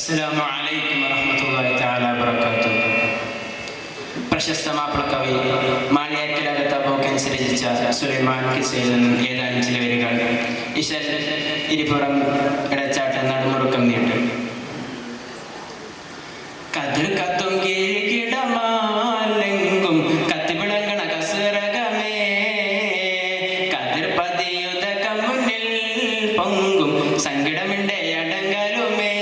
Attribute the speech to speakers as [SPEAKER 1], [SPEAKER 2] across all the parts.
[SPEAKER 1] അസ്സലാമു അലൈക്കും വറഹ്മത്തുള്ളാഹി തആല വബറകാതുഹു. പ്രശസ്ത മാപ്പിളക്കവി മാളിയേക്കൽ ബോക്കൻസ് രചിച്ച സുലൈമാൻ കിസ്സയിൽ നിന്നും ഏതാനും ചില വരികൾ. ഇശൽ ഇരിപ്പുറം ഇടച്ചാട്ട നടുമുറുക്കം നീട്ട്. കതിർ കത്തും കീഴിടമാലെങ്കും കത്തിവിളങ്ങണ കസറകമേ, കതിർ പതിയുതക മുന്നിൽ പൊങ്കും സങ്കടമിന്റെ അടങ്കലുമേ.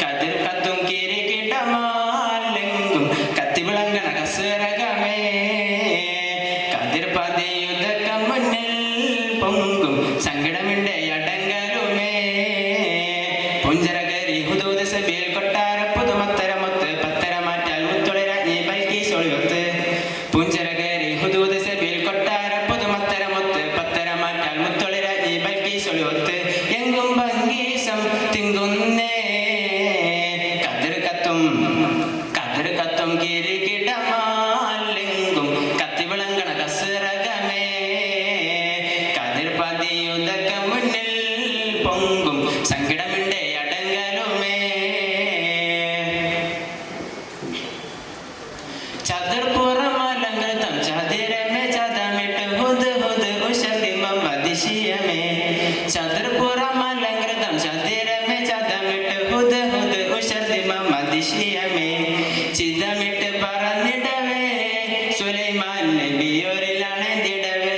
[SPEAKER 1] കതിർ കത്തും കീഴിടമാലെങ്കും കത്തിവിളങ്ങണ കസറകമേ, കതിർ പതിയുതക മുന്നിൽ പൊങ്കും സങ്കടമിന്റെ അടങ്കലുമേ. പുഞ്ചരകരി ഹുദൂദ് സബീൽ കൊട്ടാര പുതുമത്തരമൊത്ത് പത്തരമാറ്റാൽ മുത്തുളരാഞ്ഞി ബൽക്കീസൊളിയൊത്ത്. പുഞ്ചരകരി ഹുദൂദ് സബീൽ കൊട്ടാര പുതുമത്തരമൊത്ത് പത്തരമാറ്റാൽ മുത്തുളരാഞ്ഞി ബൽക്കീസൊളിയൊത്ത്. എങ്കും ഭംഗീസം തിങ്കുന്നേ കതിർ കത്തും കിരീകിടമാലെങ്കും കത്തിവിളങ്ങണ കസറകമേ, കതിർ പതിയുതക മുന്നിൽ പൊങ്കും സങ്കടമിന്റെ അടങ്കലുമേ. ചതുർപ്പുറമലങ്കൃതം ചതിരമേ ചതമിട്ട് ഹുദ് ഹുദ് ഉഷർദിമതിശയമേ. ചതുർപ്പുറമലങ്കൃതം ചതിരമേ ചതമിട്ട് ഹുദ് ഹുദ് ഉഷർദിമതിശയമേ. ചിതമിട്ട് പറന്നിടവേ സുലൈമാൻ നബിയോരിലണഞ്ഞിടവേ.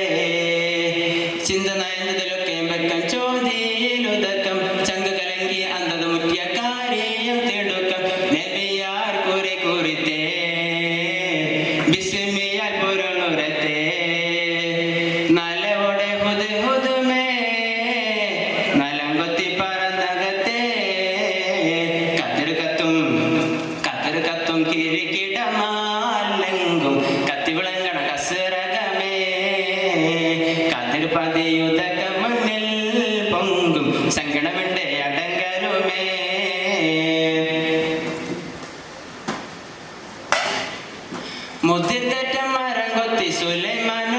[SPEAKER 1] ചിന്ത നയഞ്ഞതിലൊക്കെ വെക്കം ചോദ്യയിലുദക്കം ചങ്ക് കലങ്കി അന്തത് മുറ്റിയ കാര്യം തിടുക്കം. നബിയാർ കുറി കുറിത്തേ ബിസ്മിയാൽ പൊരുളുരത്തേ. നലവോടെ ഹുദ് ഹുദുമേ നലം കൊത്തി പറന്നകത്തേ. കതിർ കത്തും കിരീകിടമാലെങ്കും കത്തിവിളങ്ങണ കസറകമേ, കതിർ പതിയുതക മുന്നിൽ പൊങ്കും സങ്കടമിന്റെ അടങ്കലുമേ. മുതിർത്തറ്റം മരം കൊത്തി സുലൈമാൻ